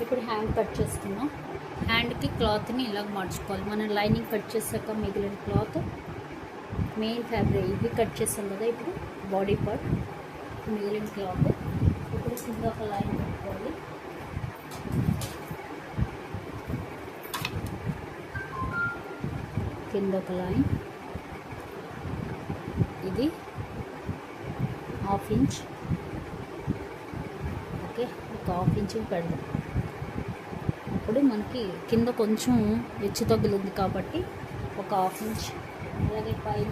ఇప్పుడు hand cut చేసుకున్నాం. హ్యాండ్కి క్లాత్ని ఇలాగ మార్చుకోవాలి. మనం లైనింగ్ కట్ చేసాక మిగిలిన క్లాత్ మెయిన్ ఫ్యాబ్రిక్ ఇది కట్ చేసాం కదా. ఇప్పుడు బాడీ పార్ట్ మిగిలిన క్లాత్ ఇప్పుడు కింద ఒక లైన్ పెట్టుకోవాలి. కింద ఒక లైన్, ఇది 1/2 ఇంచ్. ఓకే, ఒక 1/2 ఇంచ్ పెడదాం. అప్పుడు మనకి కింద కొంచెం హెచ్చు తగ్గులుంది కాబట్టి ఒక 1/2 ఇంచ్. అలాగే పైన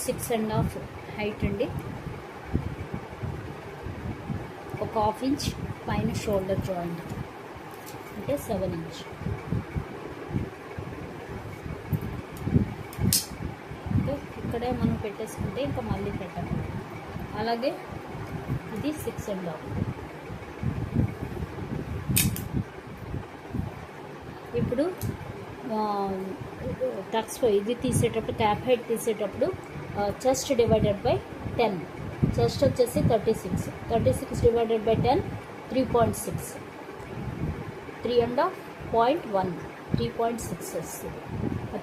6.5 హైట్ అండి. ఒక 1/2 ఇంచ్ పైన షోల్డర్ జాయింట్ అంటే 7 ఇంచ్. ఓకే, ఇక్కడే మనం పెట్టేసుకుంటే ఇంకా మళ్ళీ పెట్టాలి. అలాగే ఇది 6.5. ఇప్పుడు టక్స్ ఇది తీసేటప్పుడు ట్యాప్ హైట్ తీసేటప్పుడు చెస్ట్ డివైడెడ్ బై 10. చెస్ట్ వచ్చేసి 36. 36 డివైడెడ్ బై 10 3.6. 3.1 3.6 వస్తుంది.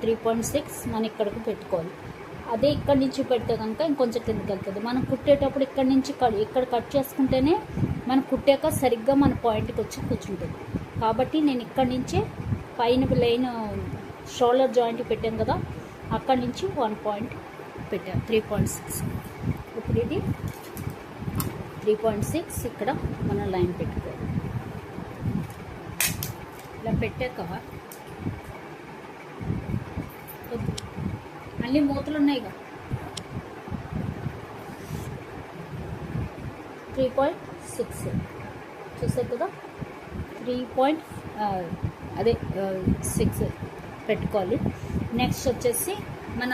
3.6 మనం ఇక్కడికి పెట్టుకోవాలి. అదే ఇక్కడ నుంచి పెడితే కనుక ఇంకొంచెం కిందకి వెళ్తుంది. మనం కుట్టేటప్పుడు ఇక్కడ నుంచి ఇక్కడ కట్ చేసుకుంటేనే మనం కుట్టాక సరిగ్గా మన పాయింట్కి వచ్చి కూర్చుంటుంది. కాబట్టి నేను ఇక్కడ నుంచే పైన లైన్ షోల్డర్ జాయింట్ పెట్టాను కదా, అక్కడి నుంచి 1 పాయింట్ పెట్టాను. 3.6. ఇప్పుడు ఇది 3.6 ఇక్కడ మనం లైన్ పెట్టుకోవాలి. ఇలా పెట్టాక అన్ని మూతలు ఉన్నాయిగా 3.6 చూసారు కదా. 6 పెట్టుకోవాలి. నెక్స్ట్ వచ్చేసి మన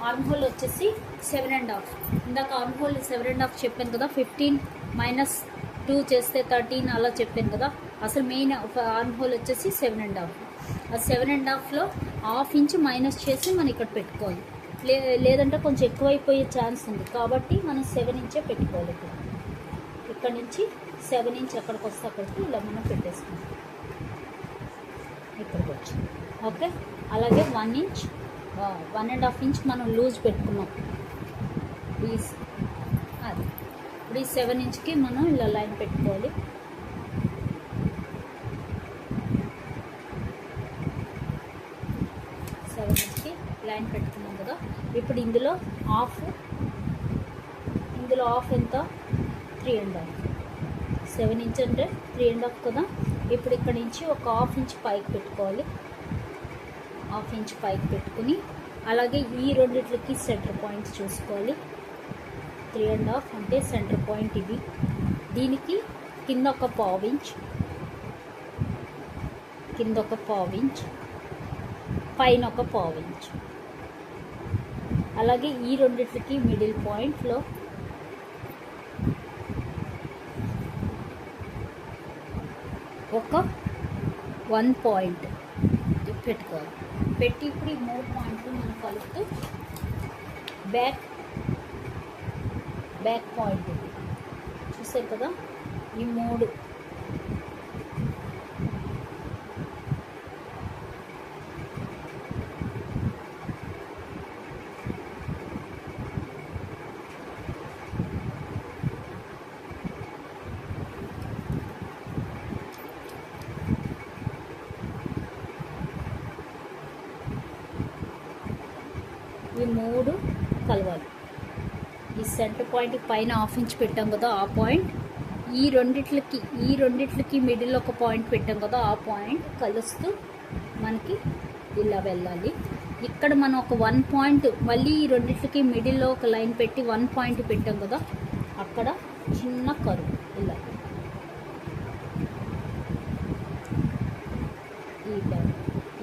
ఆర్మ్ హోల్ వచ్చేసి 7.5. ఇందాక ఆర్మ్ హోల్ 7.5 చెప్పాను కదా. 15 - 2 చేస్తే 13 అలా చెప్పాను కదా. అసలు మెయిన్ ఆర్మ్ హోల్ వచ్చేసి 7.5. ఆ 7.5లో 1/2 ఇంచ్ మైనస్ చేసి మనం ఇక్కడ పెట్టుకోవాలి. లేదంటే కొంచెం ఎక్కువైపోయే ఛాన్స్ ఉంది కాబట్టి మనం 7 ఇంచే పెట్టుకోవాలి. ఇక్కడ నుంచి 7 ఇంచ్ ఎక్కడికి వస్తే అక్కడికి ఇలా మనం పెట్టేసుకుంటాం. ఇక్కడికి వచ్చి ఓకే. అలాగే 1 ఇంచ్ 1.5 ఇంచ్ మనం లూజ్ పెట్టుకున్నాం. అది ఇప్పుడు ఈ 7 ఇంచ్కి మనం ఇలా లైన్ పెట్టుకోవాలి. లైన్ పెట్టుకున్నాం కదా. ఇప్పుడు ఇందులో హాఫ్ ఎంత 3.5. 7 ఇంచ్ అంటే 3.5 కదా. ఇప్పుడు ఇక్కడ నుంచి ఒక 1/2 ఇంచ్ పైకి పెట్టుకోవాలి. 1/2 ఇంచ్ పైకి పెట్టుకుని అలాగే ఈ రెండిట్లకి సెంటర్ పాయింట్స్ చూసుకోవాలి. 3.5 అంటే సెంటర్ పాయింట్ ఇది. దీనికి కింద ఒక 1/2 ఇంచ్, కింద ఒక 1/2 ఇంచ్, పైన ఒక 1/2 ఇంచ్. అలాగే ఈ రెండిట్లకి మిడిల్ పాయింట్లో ఒక 1 పాయింట్ పెట్టుకోవాలి. పెట్టి ఇప్పుడు ఈ 3 పాయింట్లు మనం కలుపుతూ బ్యాక్ పాయింట్ ఇది చూసారు కదా. ఈ 3 కలవాలి. ఈ సెంటర్ పాయింట్ పైన 1/2 ఇంచ్ పెట్టాం కదా, ఆ పాయింట్ ఈ రెండిట్లకి మిడిల్ ఒక పాయింట్ పెట్టాం కదా, ఆ పాయింట్ కలుస్తూ మనకి ఇలా వెళ్ళాలి. ఇక్కడ మనం ఒక 1 పాయింట్ మళ్ళీ ఈ రెండిట్లకి మిడిల్లో ఒక లైన్ పెట్టి 1 పాయింట్ పెట్టాం కదా, అక్కడ చిన్న కరువు ఇలా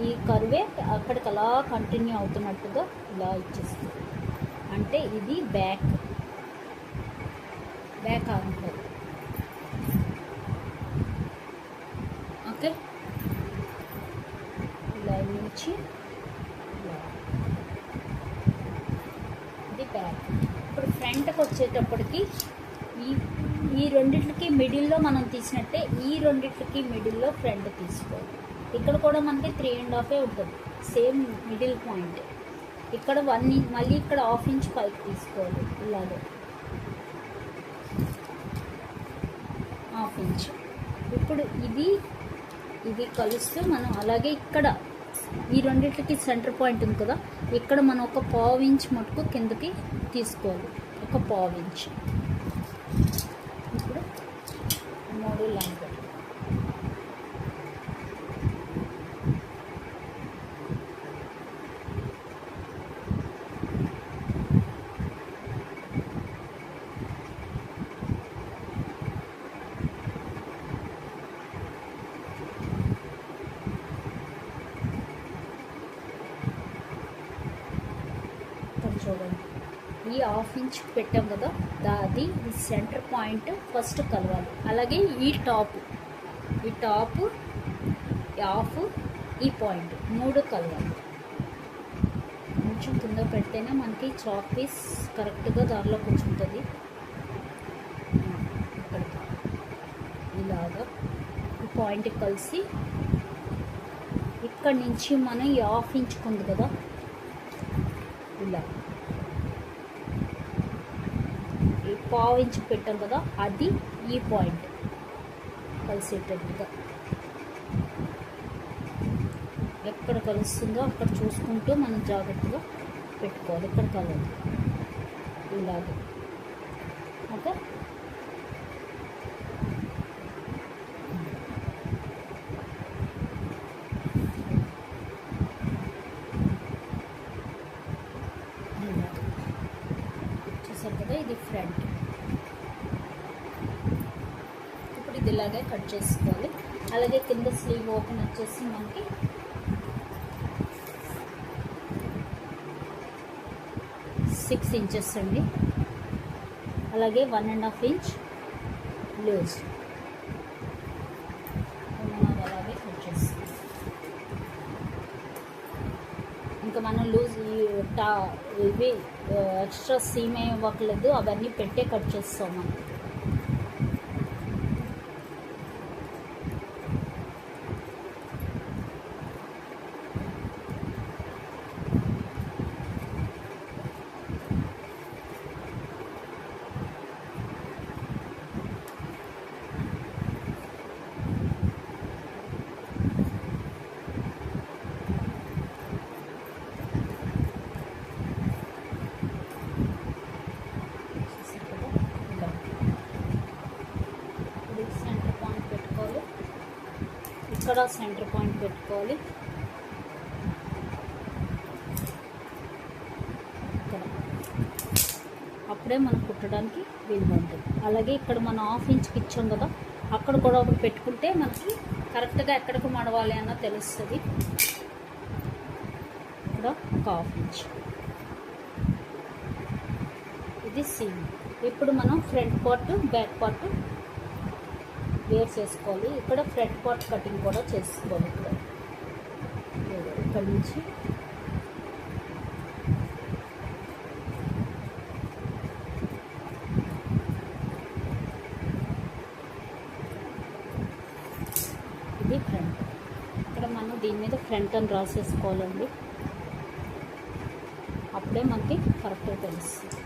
ఈ కరువే అక్కడికి అలా కంటిన్యూ అవుతున్నట్టుగా ఇలా ఇచ్చేస్తుంది. అంటే ఇది బ్యాక్ ఆర్మ్ హోల్. ఓకే, ఇలా నుంచి ఇది బ్యాక్. ఇప్పుడు ఫ్రంట్కి వచ్చేటప్పటికి ఈ ఈ రెండిట్లకి మిడిల్లో మనం తీసినట్టే ఈ రెండిట్లకి మిడిల్లో ఫ్రంట్ తీసుకోవాలి. ఇక్కడ కూడా మనకి 3.5 ఉంటుంది, సేమ్ మిడిల్ పాయింట్. ఇక్కడ 1 మళ్ళీ ఇక్కడ 1/2 ఇంచ్ పైకి తీసుకోవాలి, ఇలాగే 1/2 ఇంచ్. ఇప్పుడు ఇది కలుస్తూ మనం అలాగే ఇక్కడ ఈ రెండిట్లకి సెంటర్ పాయింట్ ఉంది కదా, ఇక్కడ మనం ఒక 1/2 ఇంచ్ మటుకు కిందకి తీసుకోవాలి, ఒక 1/2 ఇంచ్. ఇప్పుడు 3 లైన్ పెట్టి చూడండి. ఈ 1/2 ఇంచ్ పెట్టాం కదా, అది ఈ సెంటర్ పాయింట్ ఫస్ట్ కలవాలి. అలాగే ఈ టాప్ హాఫ్, ఈ పాయింట్ 3 కలవాలి. కొంచెం కింద పెడితేనే మనకి చాక్ పీస్ కరెక్ట్గా దారిలో కూర్చుంటుంది. ఇలాగా ఈ పాయింట్ కలిసి ఇక్కడ నుంచి మనం ఈ 1/2 ఇంచ్ ఉంది కదా, ఇలా ఈ 1/2 ఇంచ్ పెట్టాం కదా, అది ఈ పాయింట్ కలిసేటట్టుగా ఎక్కడ కలుస్తుందో అక్కడ చూసుకుంటూ మనం జాగ్రత్తగా పెట్టుకోవాలి. ఇక్కడ కలదు ఇలాగే. ఓకే, కదా ఇది ఫ్రంట్. ఇప్పుడు ఇది ఇలాగే కట్ చేసుకోవాలి. అలాగే కింద స్లీవ్ ఓపెన్ వచ్చేసి మనకి 6 ఇంచెస్ అండి. అలాగే 1.5 ఇంచ్ లూజ్ అలాగే కట్ చేస్తాం. ఇంకా మనం లూజ్ ఇవి ఎక్స్ట్రా సీమ్ ఏమి ఇవ్వట్లేదు, అవన్నీ పెట్టే కట్ చేస్తాం మనం. ఇక్కడ సెంటర్ పాయింట్ పెట్టుకోవాలి. ఇక్కడ అప్పుడే మనం కుట్టడానికి వీలు ఉంటుంది. అలాగే ఇక్కడ మనం 1/2 ఇంచ్కి ఇచ్చాం కదా, అక్కడ కూడా ఒకటి పెట్టుకుంటే మనకి కరెక్ట్గా ఎక్కడికి మడవాలి అన్న తెలుస్తుంది. ఇక్కడ ఒక 1/2 ఇంచ్, ఇది సీమ్. ఇప్పుడు మనం ఫ్రంట్ పార్ట్ బ్యాక్ పార్ట్ వేర్ చేసుకోవాలి. ఇక్కడ ఫ్రంట్ పార్ట్ కటింగ్ కూడా చేసుకోవాలి. ఇక్కడ నుంచి ఇది ఫ్రంట్. ఇక్కడ మనం దీని మీద ఫ్రంట్ అని రాసేసుకోవాలండి, అప్పుడే మనకి కరెక్ట్గా తెలుస్తుంది.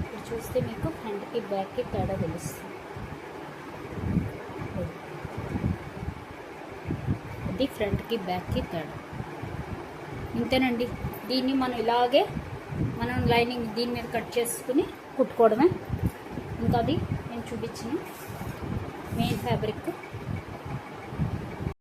ఇప్పుడు చూస్తే మీకు ఫ్రంట్కి బ్యాక్కి తేడా తెలుస్తుంది. ఇది ఫ్రంట్కి బ్యాక్కి తేడా. ఇంతేనండి. దీన్ని మనం ఇలాగే మనం లైనింగ్ దీని మీద కట్ చేసుకుని కుట్టుకోవడమే. ఇంకా అది నేను చూపించిన మెయిన్ ఫ్యాబ్రిక్